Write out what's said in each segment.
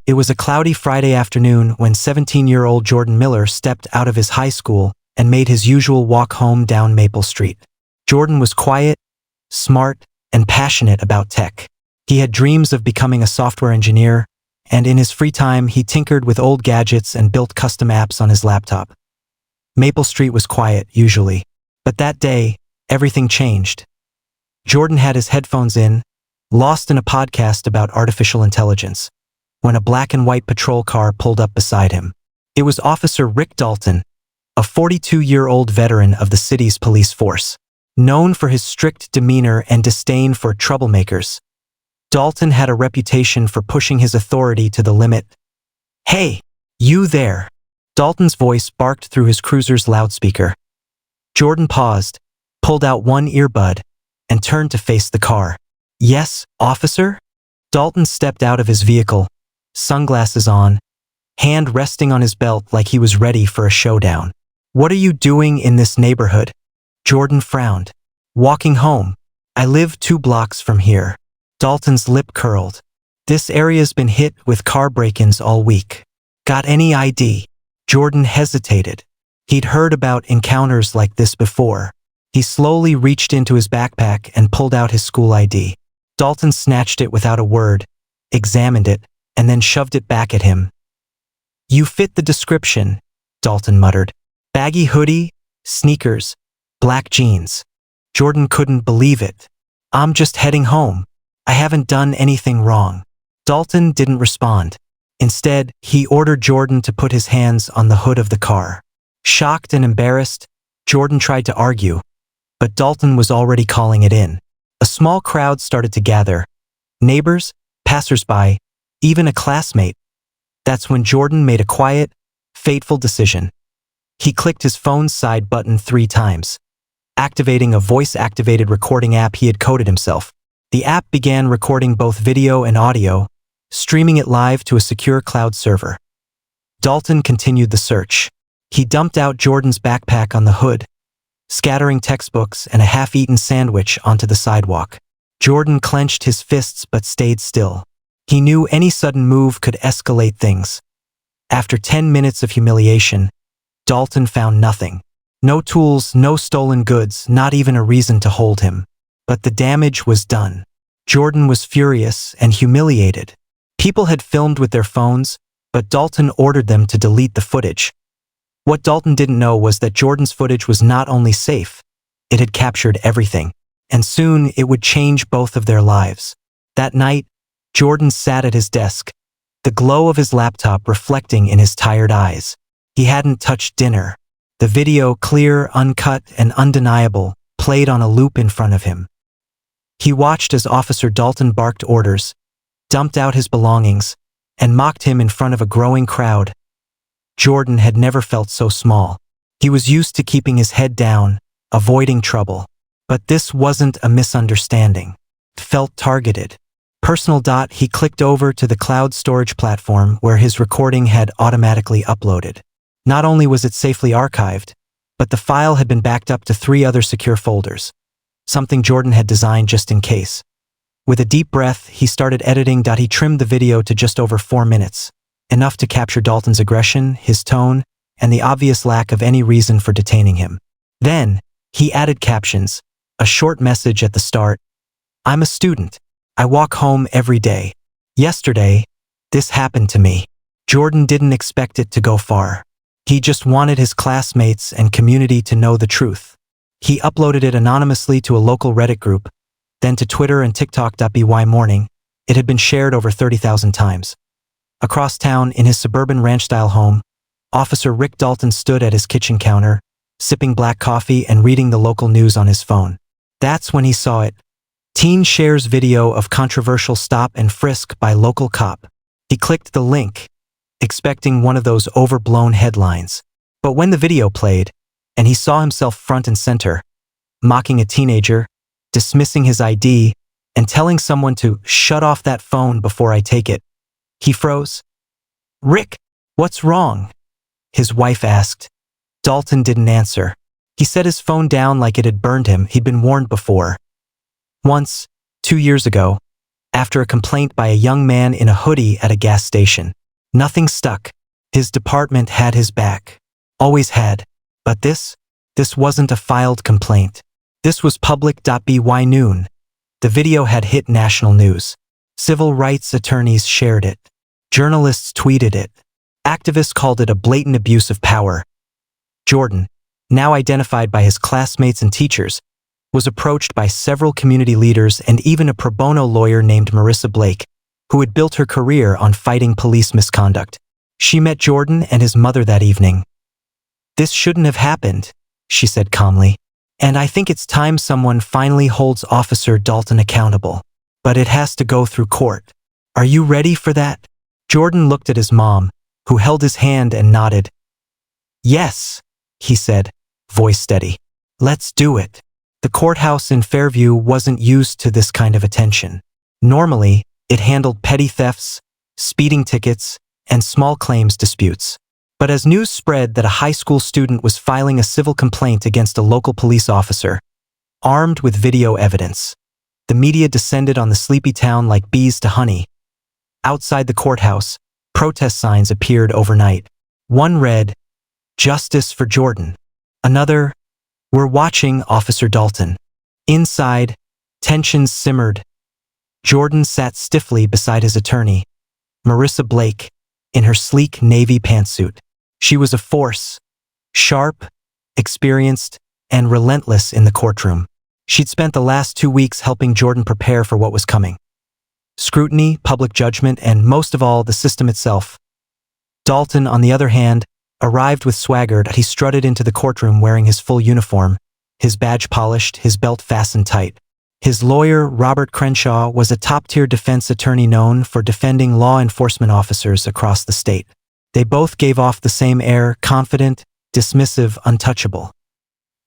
It was a cloudy Friday afternoon when 17-year-old Jordan Miller stepped out of his high school and made his usual walk home down Maple Street. Jordan was quiet, smart, and passionate about tech. He had dreams of becoming a software engineer, and in his free time he tinkered with old gadgets and built custom apps on his laptop. Maple Street was quiet, usually. But that day, everything changed. Jordan had his headphones in, lost in a podcast about artificial intelligence, when a black and white patrol car pulled up beside him. It was Officer Rick Dalton, a 42-year-old veteran of the city's police force. Known for his strict demeanor and disdain for troublemakers, Dalton had a reputation for pushing his authority to the limit. "Hey, you there!" Dalton's voice barked through his cruiser's loudspeaker. Jordan paused, pulled out one earbud, and turned to face the car. "Yes, officer?" Dalton stepped out of his vehicle, sunglasses on, hand resting on his belt like he was ready for a showdown. "What are you doing in this neighborhood?" Jordan frowned. "Walking home. I live 2 blocks from here." Dalton's lip curled. "This area's been hit with car break-ins all week. Got any ID?" Jordan hesitated. He'd heard about encounters like this before. He slowly reached into his backpack and pulled out his school ID. Dalton snatched it without a word, examined it, and then shoved it back at him. "You fit the description," Dalton muttered. "Baggy hoodie, sneakers, black jeans." Jordan couldn't believe it. "I'm just heading home. I haven't done anything wrong." Dalton didn't respond. Instead, he ordered Jordan to put his hands on the hood of the car. Shocked and embarrassed, Jordan tried to argue, but Dalton was already calling it in. A small crowd started to gather. Neighbors, passersby, even a classmate. That's when Jordan made a quiet, fateful decision. He clicked his phone's side button 3 times, activating a voice-activated recording app he had coded himself. The app began recording both video and audio, streaming it live to a secure cloud server. Dalton continued the search. He dumped out Jordan's backpack on the hood, scattering textbooks and a half-eaten sandwich onto the sidewalk. Jordan clenched his fists but stayed still. He knew any sudden move could escalate things. After 10 minutes of humiliation, Dalton found nothing. No tools, no stolen goods, not even a reason to hold him. But the damage was done. Jordan was furious and humiliated. People had filmed with their phones, but Dalton ordered them to delete the footage. What Dalton didn't know was that Jordan's footage was not only safe, it had captured everything, and soon it would change both of their lives. That night, Jordan sat at his desk, the glow of his laptop reflecting in his tired eyes. He hadn't touched dinner. The video, clear, uncut, and undeniable, played on a loop in front of him. He watched as Officer Dalton barked orders, dumped out his belongings, and mocked him in front of a growing crowd. Jordan had never felt so small. He was used to keeping his head down, avoiding trouble. But this wasn't a misunderstanding. It felt targeted. Personal. He clicked over to the cloud storage platform where his recording had automatically uploaded. Not only was it safely archived, but the file had been backed up to 3 other secure folders, something Jordan had designed just in case. With a deep breath, he started editing. He trimmed the video to just over 4 minutes, enough to capture Dalton's aggression, his tone, and the obvious lack of any reason for detaining him. Then, he added captions, a short message at the start. "I'm a student. I walk home every day. Yesterday, this happened to me." Jordan didn't expect it to go far. He just wanted his classmates and community to know the truth. He uploaded it anonymously to a local Reddit group, then to Twitter and TikTok. By morning, it had been shared over 30,000 times. Across town, in his suburban ranch-style home, Officer Rick Dalton stood at his kitchen counter, sipping black coffee and reading the local news on his phone. That's when he saw it. Teen shares video of controversial stop and frisk by local cop. He clicked the link, expecting one of those overblown headlines. But when the video played, and he saw himself front and center, mocking a teenager, dismissing his ID, and telling someone to shut off that phone before I take it, he froze. "Rick, what's wrong?" his wife asked. Dalton didn't answer. He set his phone down like it had burned him. He'd been warned before. Once, 2 years ago, after a complaint by a young man in a hoodie at a gas station. Nothing stuck. His department had his back. Always had. But this wasn't a filed complaint. This was public.by noon. The video had hit national news. Civil rights attorneys shared it. Journalists tweeted it. Activists called it a blatant abuse of power. Jordan, now identified by his classmates and teachers, was approached by several community leaders and even a pro bono lawyer named Marissa Blake, who had built her career on fighting police misconduct. She met Jordan and his mother that evening. "This shouldn't have happened," she said calmly. "And I think it's time someone finally holds Officer Dalton accountable. But it has to go through court. Are you ready for that?" Jordan looked at his mom, who held his hand and nodded. "Yes," he said, voice steady. "Let's do it." The courthouse in Fairview wasn't used to this kind of attention. Normally, it handled petty thefts, speeding tickets, and small claims disputes. But as news spread that a high school student was filing a civil complaint against a local police officer, armed with video evidence, the media descended on the sleepy town like bees to honey. Outside the courthouse, protest signs appeared overnight. One read, "Justice for Jordan." Another, "We're watching Officer Dalton." Inside, tensions simmered. Jordan sat stiffly beside his attorney, Marissa Blake, in her sleek navy pantsuit. She was a force, sharp, experienced, and relentless in the courtroom. She'd spent the last 2 weeks helping Jordan prepare for what was coming. Scrutiny, public judgment, and most of all, the system itself. Dalton, on the other hand, arrived with swagger. He strutted into the courtroom wearing his full uniform, his badge polished, his belt fastened tight. His lawyer, Robert Crenshaw, was a top-tier defense attorney known for defending law enforcement officers across the state. They both gave off the same air, confident, dismissive, untouchable.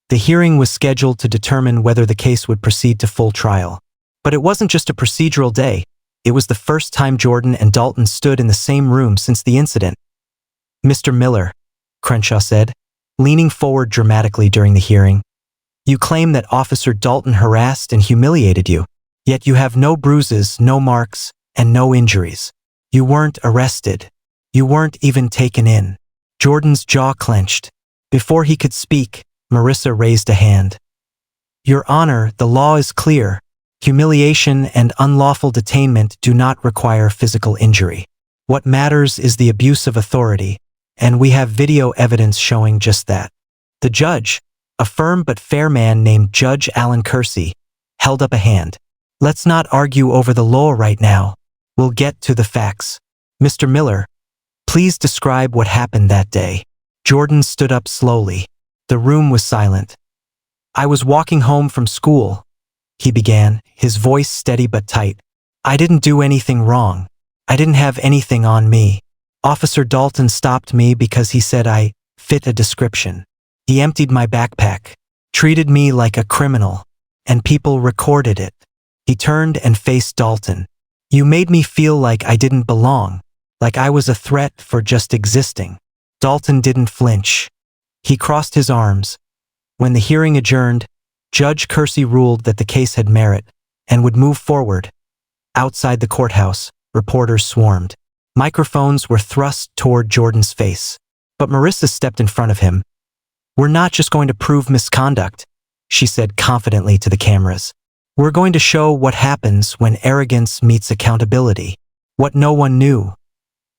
The hearing was scheduled to determine whether the case would proceed to full trial. But it wasn't just a procedural day. It was the first time Jordan and Dalton stood in the same room since the incident. "Mr. Miller," Crenshaw said, leaning forward dramatically during the hearing, "you claim that Officer Dalton harassed and humiliated you, yet you have no bruises, no marks, and no injuries. You weren't arrested. You weren't even taken in." Jordan's jaw clenched. Before he could speak, Marissa raised a hand. "Your Honor, the law is clear. Humiliation and unlawful detainment do not require physical injury. What matters is the abuse of authority, and we have video evidence showing just that." The judge, a firm but fair man named Judge Alan Kersey, held up a hand. "Let's not argue over the law right now. We'll get to the facts. Mr. Miller, please describe what happened that day." Jordan stood up slowly. The room was silent. "I was walking home from school," he began, his voice steady but tight. "I didn't do anything wrong. I didn't have anything on me. Officer Dalton stopped me because he said I fit a description. He emptied my backpack, treated me like a criminal, and people recorded it." He turned and faced Dalton. "You made me feel like I didn't belong, like I was a threat for just existing." Dalton didn't flinch. He crossed his arms. When the hearing adjourned, Judge Kersey ruled that the case had merit and would move forward. Outside the courthouse, reporters swarmed. Microphones were thrust toward Jordan's face. But Marissa stepped in front of him. "We're not just going to prove misconduct," she said confidently to the cameras. "We're going to show what happens when arrogance meets accountability." What no one knew,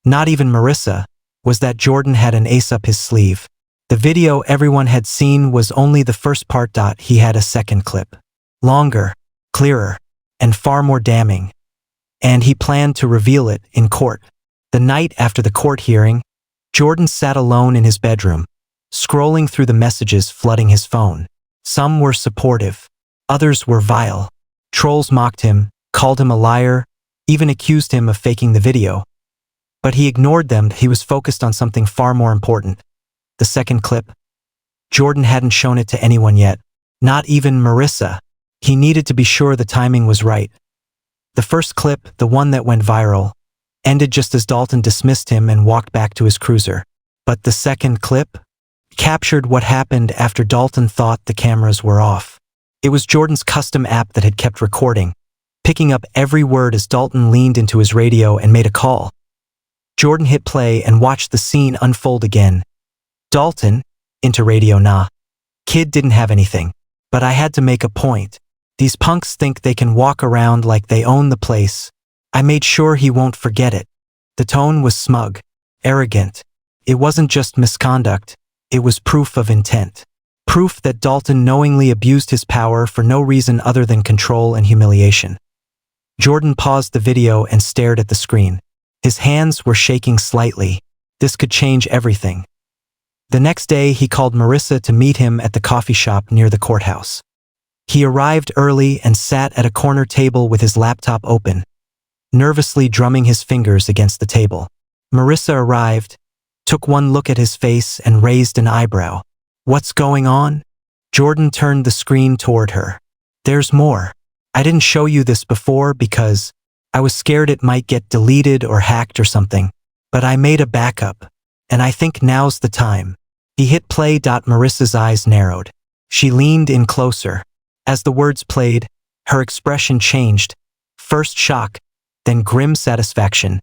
not even Marissa, was that Jordan had an ace up his sleeve. The video everyone had seen was only the first part. He had a second clip. Longer, clearer, and far more damning. And he planned to reveal it in court. The night after the court hearing, Jordan sat alone in his bedroom, scrolling through the messages flooding his phone. Some were supportive. Others were vile. Trolls mocked him, called him a liar, even accused him of faking the video. But he ignored them. He was focused on something far more important. The second clip. Jordan hadn't shown it to anyone yet, not even Marissa. He needed to be sure the timing was right. The first clip, the one that went viral, ended just as Dalton dismissed him and walked back to his cruiser. But the second clip captured what happened after Dalton thought the cameras were off. It was Jordan's custom app that had kept recording, picking up every word as Dalton leaned into his radio and made a call. Jordan hit play and watched the scene unfold again. Dalton, into radio, nah. Kid didn't have anything. But I had to make a point. These punks think they can walk around like they own the place. I made sure he won't forget it. The tone was smug, arrogant. It wasn't just misconduct, it was proof of intent. Proof that Dalton knowingly abused his power for no reason other than control and humiliation. Jordan paused the video and stared at the screen. His hands were shaking slightly. This could change everything. The next day, he called Marissa to meet him at the coffee shop near the courthouse. He arrived early and sat at a corner table with his laptop open, nervously drumming his fingers against the table. Marissa arrived, took one look at his face and raised an eyebrow. "What's going on?" Jordan turned the screen toward her. "There's more. I didn't show you this before because I was scared it might get deleted or hacked or something, but I made a backup, and I think now's the time." He hit play. Marissa's eyes narrowed. She leaned in closer. As the words played, her expression changed. First shock, then grim satisfaction.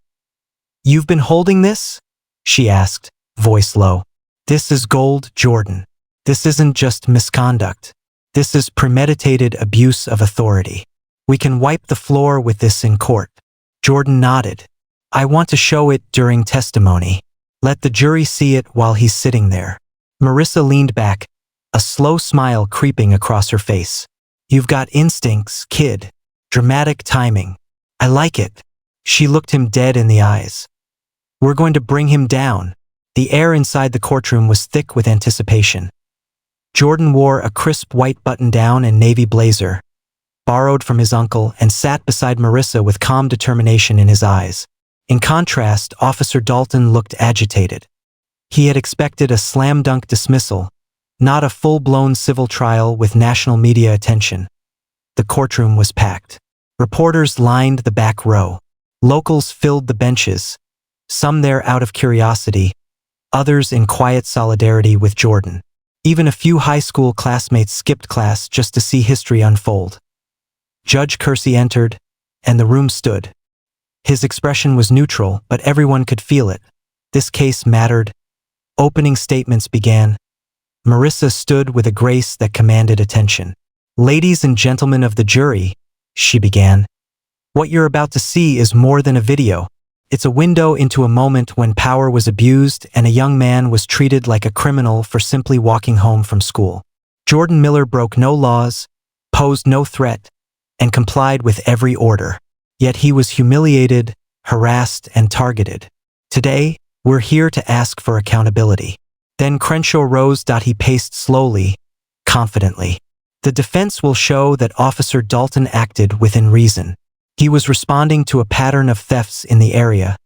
"You've been holding this?" she asked, voice low. "This is gold, Jordan. This isn't just misconduct. This is premeditated abuse of authority. We can wipe the floor with this in court." Jordan nodded. "I want to show it during testimony. Let the jury see it while he's sitting there." Marissa leaned back, a slow smile creeping across her face. "You've got instincts, kid. Dramatic timing. I like it." She looked him dead in the eyes. "We're going to bring him down." The air inside the courtroom was thick with anticipation. Jordan wore a crisp white button-down and navy blazer, borrowed from his uncle, and sat beside Marissa with calm determination in his eyes. In contrast, Officer Dalton looked agitated. He had expected a slam-dunk dismissal, not a full-blown civil trial with national media attention. The courtroom was packed. Reporters lined the back row. Locals filled the benches, some there out of curiosity, others in quiet solidarity with Jordan. Even a few high school classmates skipped class just to see history unfold. Judge Kersey entered, and the room stood. His expression was neutral, but everyone could feel it. This case mattered. Opening statements began. Marissa stood with a grace that commanded attention. "Ladies and gentlemen of the jury," she began, "what you're about to see is more than a video. It's a window into a moment when power was abused and a young man was treated like a criminal for simply walking home from school. Jordan Miller broke no laws, posed no threat, and complied with every order. Yet he was humiliated, harassed, and targeted. Today, we're here to ask for accountability." Then Crenshaw rose. He paced slowly, confidently. "The defense will show that Officer Dalton acted within reason. He was responding to a pattern of thefts in the area,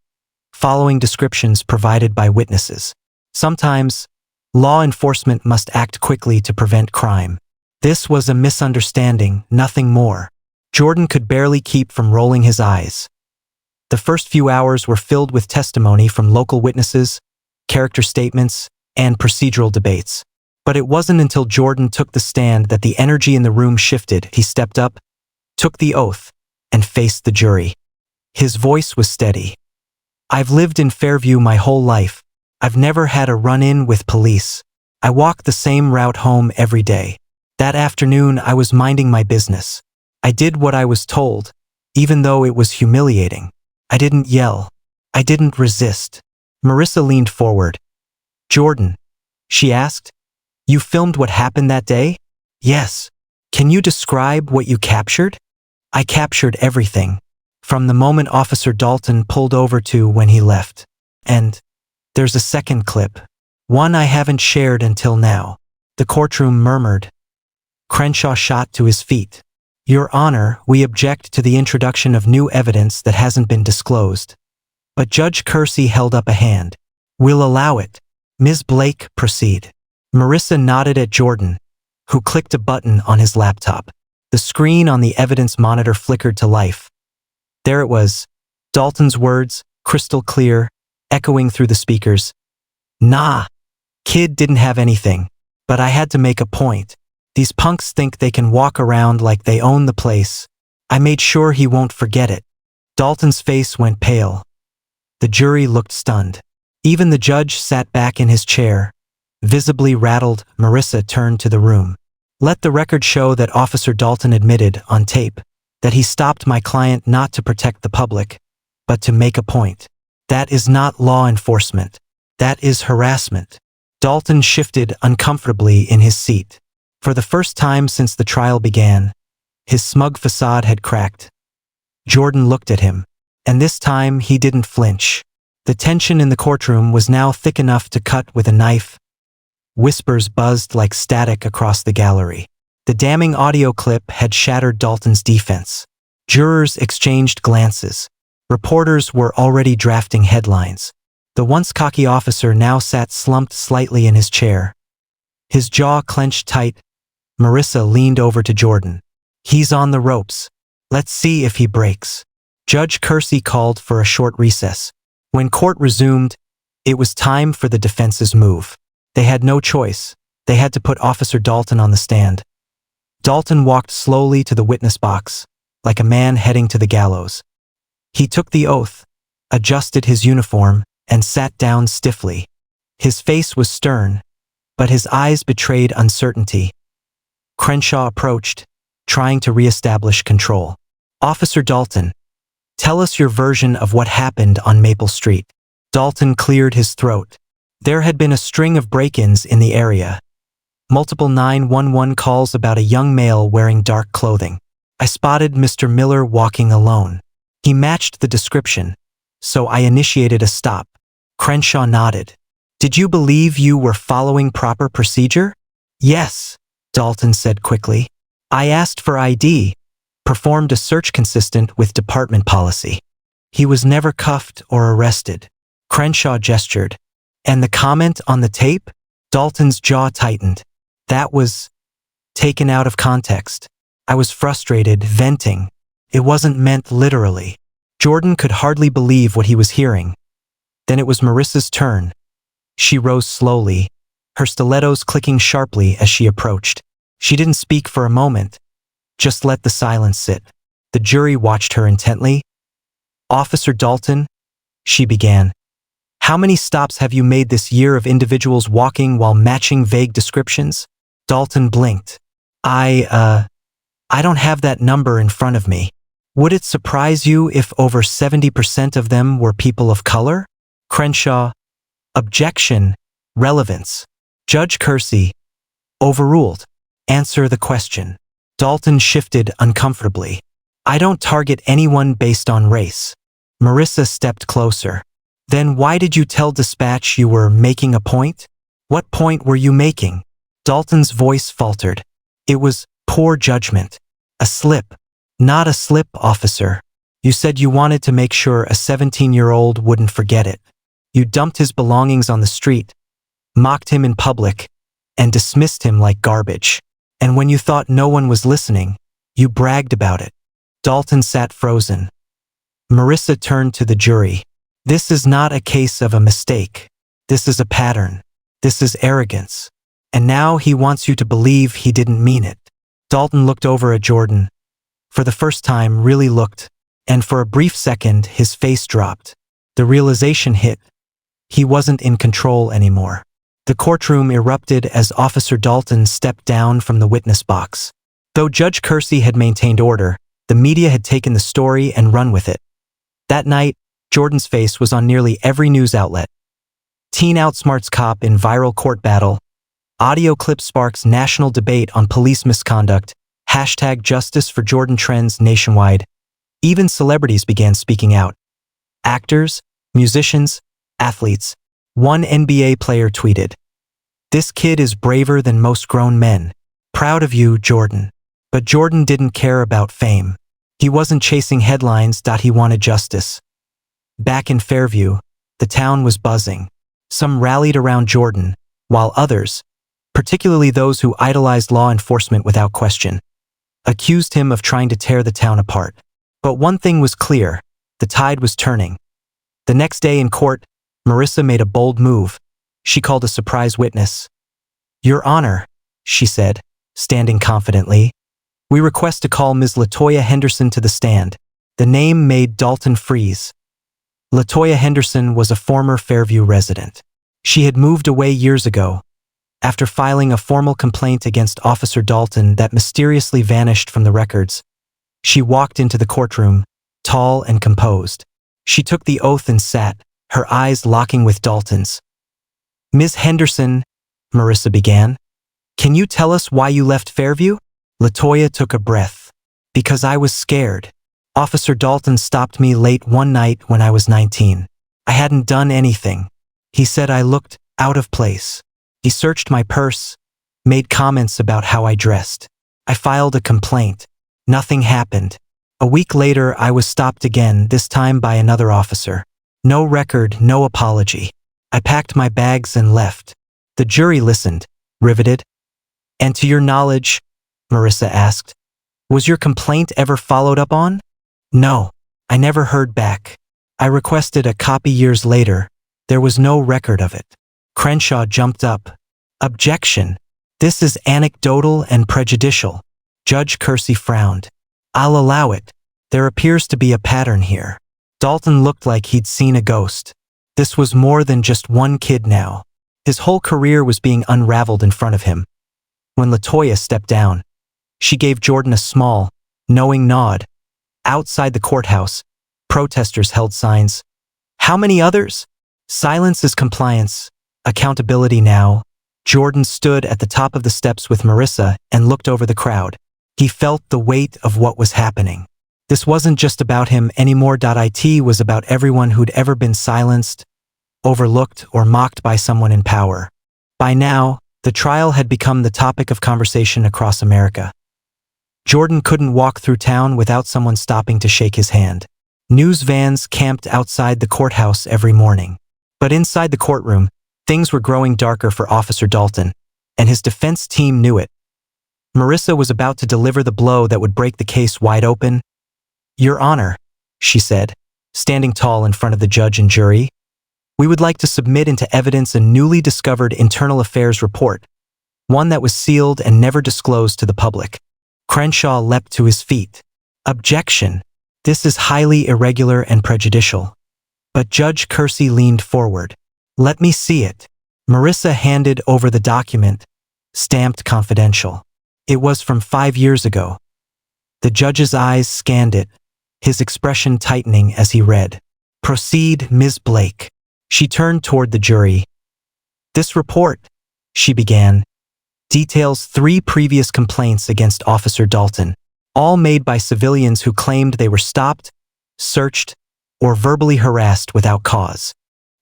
following descriptions provided by witnesses. Sometimes, law enforcement must act quickly to prevent crime. This was a misunderstanding, nothing more." Jordan could barely keep from rolling his eyes. The first few hours were filled with testimony from local witnesses, character statements, and procedural debates. But it wasn't until Jordan took the stand that the energy in the room shifted. He stepped up, took the oath, and faced the jury. His voice was steady. "I've lived in Fairview my whole life. I've never had a run-in with police. I walk the same route home every day. That afternoon, I was minding my business. I did what I was told, even though it was humiliating. I didn't yell. I didn't resist." Marissa leaned forward. "Jordan," she asked, "you filmed what happened that day?" "Yes." "Can you describe what you captured?" "I captured everything, from the moment Officer Dalton pulled over to when he left. And there's a second clip, one I haven't shared until now." The courtroom murmured. Crenshaw shot to his feet. "Your Honor, we object to the introduction of new evidence that hasn't been disclosed." But Judge Kersey held up a hand. "We'll allow it. Ms. Blake, proceed." Marissa nodded at Jordan, who clicked a button on his laptop. The screen on the evidence monitor flickered to life. There it was, Dalton's words, crystal clear, echoing through the speakers. "Nah, kid didn't have anything, but I had to make a point. These punks think they can walk around like they own the place. I made sure he won't forget it." Dalton's face went pale. The jury looked stunned. Even the judge sat back in his chair. Visibly rattled, Marissa turned to the room. "Let the record show that Officer Dalton admitted, on tape, that he stopped my client not to protect the public, but to make a point. That is not law enforcement. That is harassment." Dalton shifted uncomfortably in his seat. For the first time since the trial began, his smug facade had cracked. Jordan looked at him, and this time he didn't flinch. The tension in the courtroom was now thick enough to cut with a knife. Whispers buzzed like static across the gallery. The damning audio clip had shattered Dalton's defense. Jurors exchanged glances. Reporters were already drafting headlines. The once cocky officer now sat slumped slightly in his chair. His jaw clenched tight. Marissa leaned over to Jordan. "He's on the ropes. Let's see if he breaks." Judge Kersey called for a short recess. When court resumed, it was time for the defense's move. They had no choice. They had to put Officer Dalton on the stand. Dalton walked slowly to the witness box, like a man heading to the gallows. He took the oath, adjusted his uniform, and sat down stiffly. His face was stern, but his eyes betrayed uncertainty. Crenshaw approached, trying to reestablish control. "Officer Dalton, tell us your version of what happened on Maple Street." Dalton cleared his throat. There had been a string of break-ins in the area. Multiple 911 calls about a young male wearing dark clothing. "I spotted Mr. Miller walking alone. He matched the description, so I initiated a stop." Crenshaw nodded. "Did you believe you were following proper procedure?" "Yes," Dalton said quickly. "I asked for ID, performed a search consistent with department policy. He was never cuffed or arrested." Crenshaw gestured. "And the comment on the tape?" Dalton's jaw tightened. "That was taken out of context. I was frustrated, venting. It wasn't meant literally." Jordan could hardly believe what he was hearing. Then it was Marissa's turn. She rose slowly, her stilettos clicking sharply as she approached. She didn't speak for a moment, just let the silence sit. The jury watched her intently. "Officer Dalton," she began, "how many stops have you made this year of individuals walking while matching vague descriptions?" Dalton blinked. I don't have that number in front of me. Would it surprise you if over 70% of them were people of color?" Crenshaw, "Objection, relevance." Judge Kersey, "Overruled. Answer the question." Dalton shifted uncomfortably. "I don't target anyone based on race." Marissa stepped closer. "Then why did you tell dispatch you were making a point? What point were you making?" Dalton's voice faltered. "It was poor judgment. A slip." "Not a slip, officer. You said you wanted to make sure a 17-year-old wouldn't forget it. You dumped his belongings on the street, mocked him in public, and dismissed him like garbage. And when you thought no one was listening, you bragged about it." Dalton sat frozen. Marissa turned to the jury. "This is not a case of a mistake. This is a pattern. This is arrogance. And now he wants you to believe he didn't mean it." Dalton looked over at Jordan. For the first time, really looked, and for a brief second, his face dropped. The realization hit. He wasn't in control anymore. The courtroom erupted as Officer Dalton stepped down from the witness box. Though Judge Kersey had maintained order, the media had taken the story and run with it. That night, Jordan's face was on nearly every news outlet. Teen outsmarts cop in viral court battle. Audio clip sparks national debate on police misconduct. #Justice for Jordan trends nationwide. Even celebrities began speaking out. Actors, musicians, athletes. One NBA player tweeted, "This kid is braver than most grown men. Proud of you, Jordan." But Jordan didn't care about fame. He wasn't chasing headlines. He wanted justice. Back in Fairview, the town was buzzing. Some rallied around Jordan, while others, particularly those who idolized law enforcement without question, accused him of trying to tear the town apart. But one thing was clear, the tide was turning. The next day in court, Marissa made a bold move. She called a surprise witness. "Your Honor," she said, standing confidently, We request to call Ms. Latoya Henderson to the stand." The name made Dalton freeze. Latoya Henderson was a former Fairview resident. She had moved away years ago, after filing a formal complaint against Officer Dalton that mysteriously vanished from the records. She walked into the courtroom, tall and composed. She took the oath and sat, her eyes locking with Dalton's. "Ms. Henderson," Marissa began, "can you tell us why you left Fairview?" Latoya took a breath. "Because I was scared. Officer Dalton stopped me late one night when I was 19. I hadn't done anything. He said I looked out of place. He searched my purse, made comments about how I dressed. I filed a complaint. Nothing happened. A week later, I was stopped again, this time by another officer. No record, no apology. I packed my bags and left." The jury listened, riveted. "And to your knowledge," Marissa asked, "was your complaint ever followed up on?" "No, I never heard back. I requested a copy years later. There was no record of it." Crenshaw jumped up. "Objection. This is anecdotal and prejudicial." Judge Kersey frowned. "I'll allow it. There appears to be a pattern here." Dalton looked like he'd seen a ghost. This was more than just one kid now. His whole career was being unraveled in front of him. When Latoya stepped down, she gave Jordan a small, knowing nod. Outside the courthouse, protesters held signs. "How many others? Silence is compliance. Accountability now." Jordan stood at the top of the steps with Marissa and looked over the crowd. He felt the weight of what was happening. This wasn't just about him anymore. It was about everyone who'd ever been silenced, overlooked, or mocked by someone in power. By now, the trial had become the topic of conversation across America. Jordan couldn't walk through town without someone stopping to shake his hand. News vans camped outside the courthouse every morning. But inside the courtroom, things were growing darker for Officer Dalton, and his defense team knew it. Marissa was about to deliver the blow that would break the case wide open. "Your Honor," she said, standing tall in front of the judge and jury, "we would like to submit into evidence a newly discovered internal affairs report, one that was sealed and never disclosed to the public." Crenshaw leapt to his feet. "Objection. This is highly irregular and prejudicial." But Judge Kersey leaned forward. "Let me see it." Marissa handed over the document, stamped confidential. It was from 5 years ago. The judge's eyes scanned it, his expression tightening as he read. "Proceed, Ms. Blake." She turned toward the jury. "This report," she began, "details 3 previous complaints against Officer Dalton, all made by civilians who claimed they were stopped, searched, or verbally harassed without cause."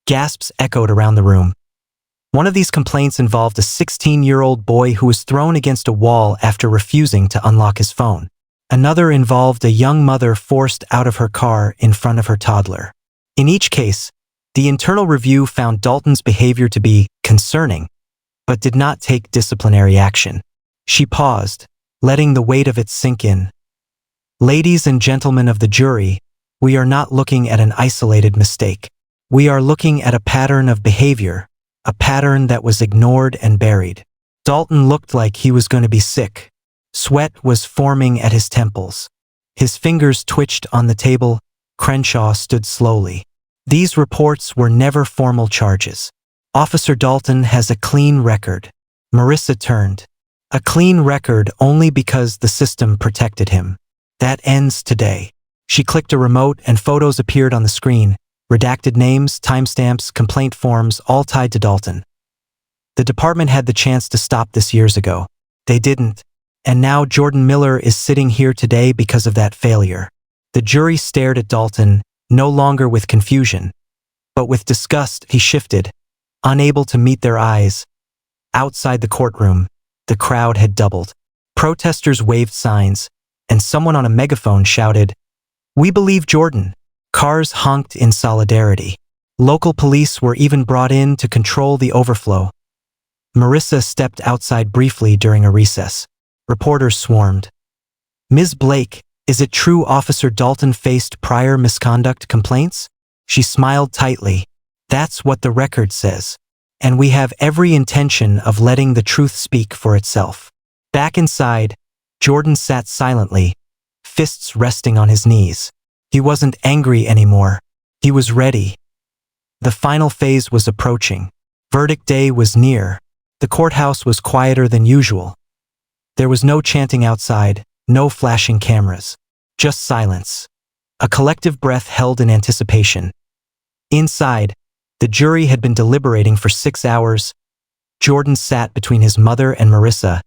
Gasps echoed around the room. One of these complaints involved a 16-year-old boy who was thrown against a wall after refusing to unlock his phone. Another involved a young mother forced out of her car in front of her toddler. In each case, the internal review found Dalton's behavior to be concerning, but did not take disciplinary action. She paused, letting the weight of it sink in. "Ladies and gentlemen of the jury, we are not looking at an isolated mistake. We are looking at a pattern of behavior, a pattern that was ignored and buried." Dalton looked like he was going to be sick. Sweat was forming at his temples. His fingers twitched on the table. Crenshaw stood slowly. "These reports were never formal charges. Officer Dalton has a clean record." Marissa turned. "A clean record only because the system protected him. That ends today." She clicked a remote and photos appeared on the screen. Redacted names, timestamps, complaint forms, all tied to Dalton. The department had the chance to stop this years ago. They didn't. And now Jordan Miller is sitting here today because of that failure. The jury stared at Dalton, no longer with confusion, but with disgust. He shifted, unable to meet their eyes. Outside the courtroom, the crowd had doubled. Protesters waved signs, and someone on a megaphone shouted, "We believe Jordan." Cars honked in solidarity. Local police were even brought in to control the overflow. Marissa stepped outside briefly during a recess. Reporters swarmed. "Ms. Blake, is it true Officer Dalton faced prior misconduct complaints?" She smiled tightly. "That's what the record says. And we have every intention of letting the truth speak for itself." Back inside, Jordan sat silently, fists resting on his knees. He wasn't angry anymore. He was ready. The final phase was approaching. Verdict day was near. The courthouse was quieter than usual. There was no chanting outside, no flashing cameras. Just silence. A collective breath held in anticipation. Inside, the jury had been deliberating for 6 hours. Jordan sat between his mother and Marissa,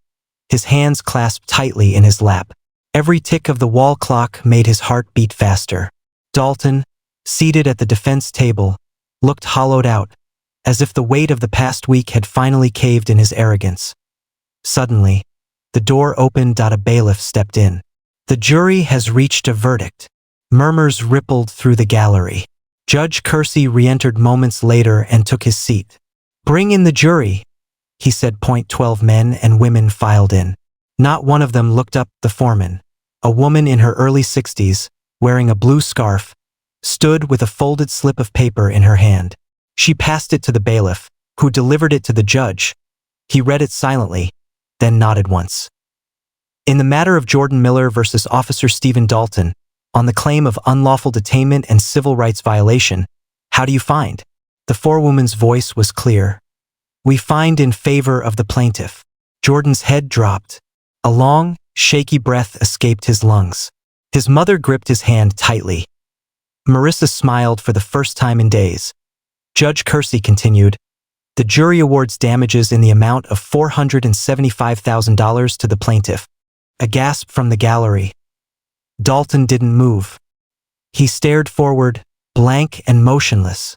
his hands clasped tightly in his lap. Every tick of the wall clock made his heart beat faster. Dalton, seated at the defense table, looked hollowed out, as if the weight of the past week had finally caved in his arrogance. Suddenly, the door opened. A bailiff stepped in. "The jury has reached a verdict." Murmurs rippled through the gallery. Judge Kersey re-entered moments later and took his seat. "Bring in the jury," he said. 12 men and women filed in. Not one of them looked up. The foreman, a woman in her early 60s, wearing a blue scarf, stood with a folded slip of paper in her hand. She passed it to the bailiff, who delivered it to the judge. He read it silently, then nodded once. In the matter of Jordan Miller versus Officer Stephen Dalton, on the claim of unlawful detainment and civil rights violation, how do you find? The forewoman's voice was clear. "We find in favor of the plaintiff." Jordan's head dropped. A long, shaky breath escaped his lungs. His mother gripped his hand tightly. Marissa smiled for the first time in days. Judge Kersey continued, "The jury awards damages in the amount of $475,000 to the plaintiff." A gasp from the gallery. Dalton didn't move. He stared forward, blank and motionless.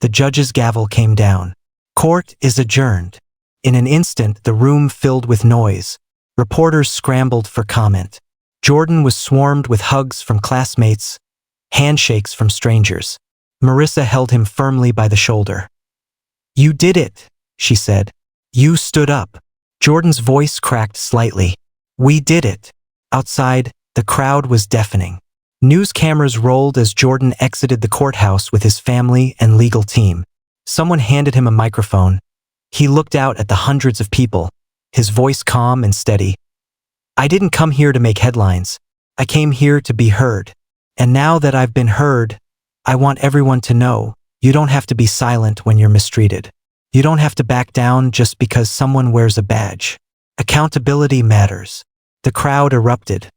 The judge's gavel came down. "Court is adjourned." In an instant, the room filled with noise. Reporters scrambled for comment. Jordan was swarmed with hugs from classmates, handshakes from strangers. Marissa held him firmly by the shoulder. "You did it," she said. "You stood up." Jordan's voice cracked slightly. "We did it." Outside, the crowd was deafening. News cameras rolled as Jordan exited the courthouse with his family and legal team. Someone handed him a microphone. He looked out at the hundreds of people, his voice calm and steady. "I didn't come here to make headlines. I came here to be heard. And now that I've been heard, I want everyone to know, you don't have to be silent when you're mistreated. You don't have to back down just because someone wears a badge. Accountability matters." The crowd erupted.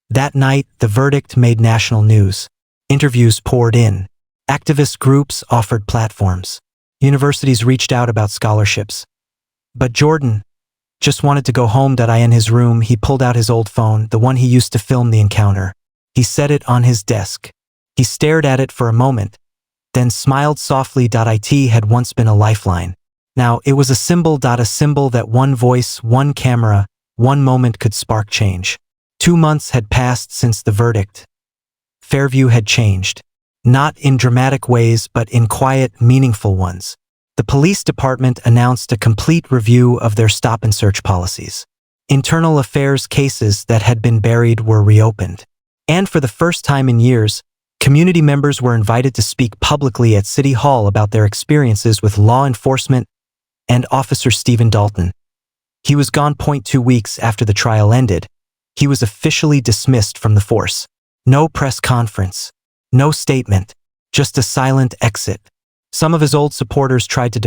That night, the verdict made national news. Interviews poured in. Activist groups offered platforms. Universities reached out about scholarships. But Jordan just wanted to go home. In his room, he pulled out his old phone, the one he used to film the encounter. He set it on his desk. He stared at it for a moment, then smiled softly. It had once been a lifeline. Now it was a symbol that one voice, one camera, one moment could spark change. 2 months had passed since the verdict. Fairview had changed. Not in dramatic ways, but in quiet, meaningful ones. The police department announced a complete review of their stop-and-search policies. Internal affairs cases that had been buried were reopened. And for the first time in years, community members were invited to speak publicly at City Hall about their experiences with law enforcement and Officer Stephen Dalton. He was gone. 2 weeks after the trial ended, he was officially dismissed from the force. No press conference, no statement, just a silent exit. Some of his old supporters tried to